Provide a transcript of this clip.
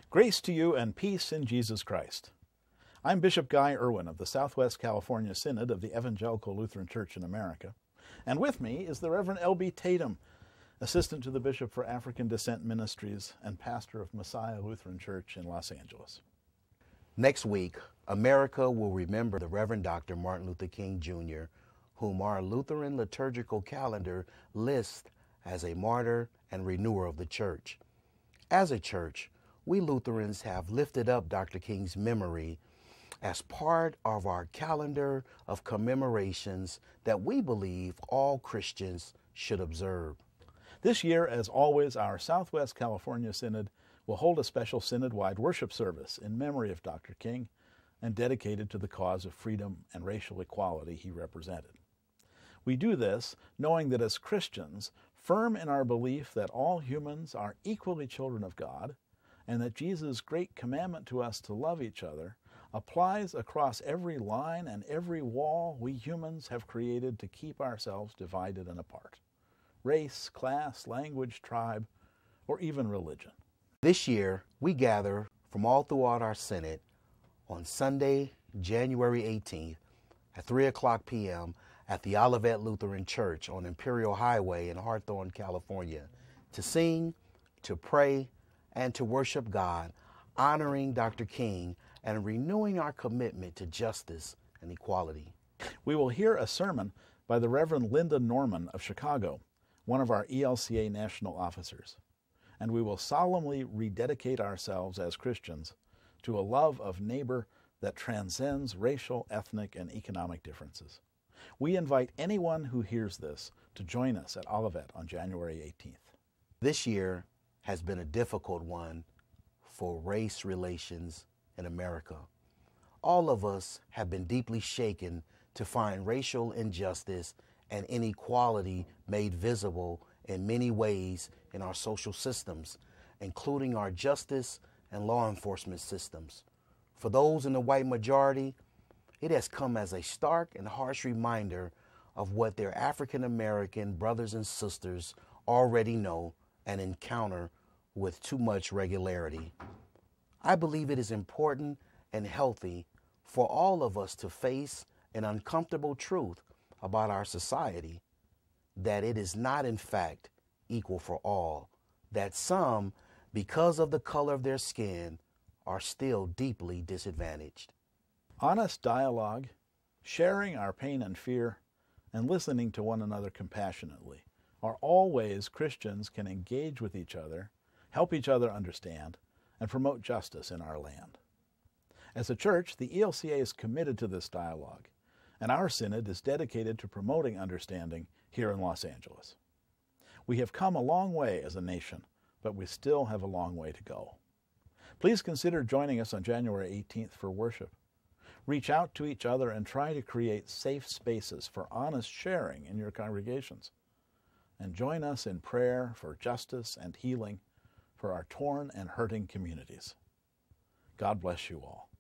Grace to you and peace in Jesus Christ. I'm Bishop Guy Irwin of the Southwest California Synod of the Evangelical Lutheran Church in America, and with me is the Reverend L.B. Tatum, Assistant to the Bishop for African Descent Ministries and pastor of Messiah Lutheran Church in Los Angeles. Next week, America will remember the Reverend Dr. Martin Luther King, Jr., whom our Lutheran liturgical calendar lists as a martyr and renewer of the church. As a church, we Lutherans have lifted up Dr. King's memory as part of our calendar of commemorations that we believe all Christians should observe. This year, as always, our Southwest California Synod will hold a special synod-wide worship service in memory of Dr. King and dedicated to the cause of freedom and racial equality he represented. We do this knowing that as Christians, firm in our belief that all humans are equally children of God, and that Jesus' great commandment to us to love each other applies across every line and every wall we humans have created to keep ourselves divided and apart. Race, class, language, tribe, or even religion. This year, we gather from all throughout our Synod on Sunday, January 18th at 3 o'clock p.m. at the Olivet Lutheran Church on Imperial Highway in Hawthorne, California, to sing, to pray, and to worship God, honoring Dr. King and renewing our commitment to justice and equality. We will hear a sermon by the Reverend Linda Norman of Chicago, one of our ELCA national officers, and we will solemnly rededicate ourselves as Christians to a love of neighbor that transcends racial, ethnic, and economic differences. We invite anyone who hears this to join us at Olivet on January 18th. This year has been a difficult one for race relations in America. All of us have been deeply shaken to find racial injustice and inequality made visible in many ways in our social systems, including our justice and law enforcement systems. For those in the white majority, it has come as a stark and harsh reminder of what their African American brothers and sisters already know and encounter with too much regularity. I believe it is important and healthy for all of us to face an uncomfortable truth about our society, that it is not in fact equal for all, that some, because of the color of their skin, are still deeply disadvantaged. Honest dialogue, sharing our pain and fear, and listening to one another compassionately are all ways Christians can engage with each other, help each other understand, and promote justice in our land. As a church, the ELCA is committed to this dialogue, and our synod is dedicated to promoting understanding here in Los Angeles. We have come a long way as a nation, but we still have a long way to go. Please consider joining us on January 18th for worship. Reach out to each other and try to create safe spaces for honest sharing in your congregations. And join us in prayer for justice and healing for our torn and hurting communities. God bless you all.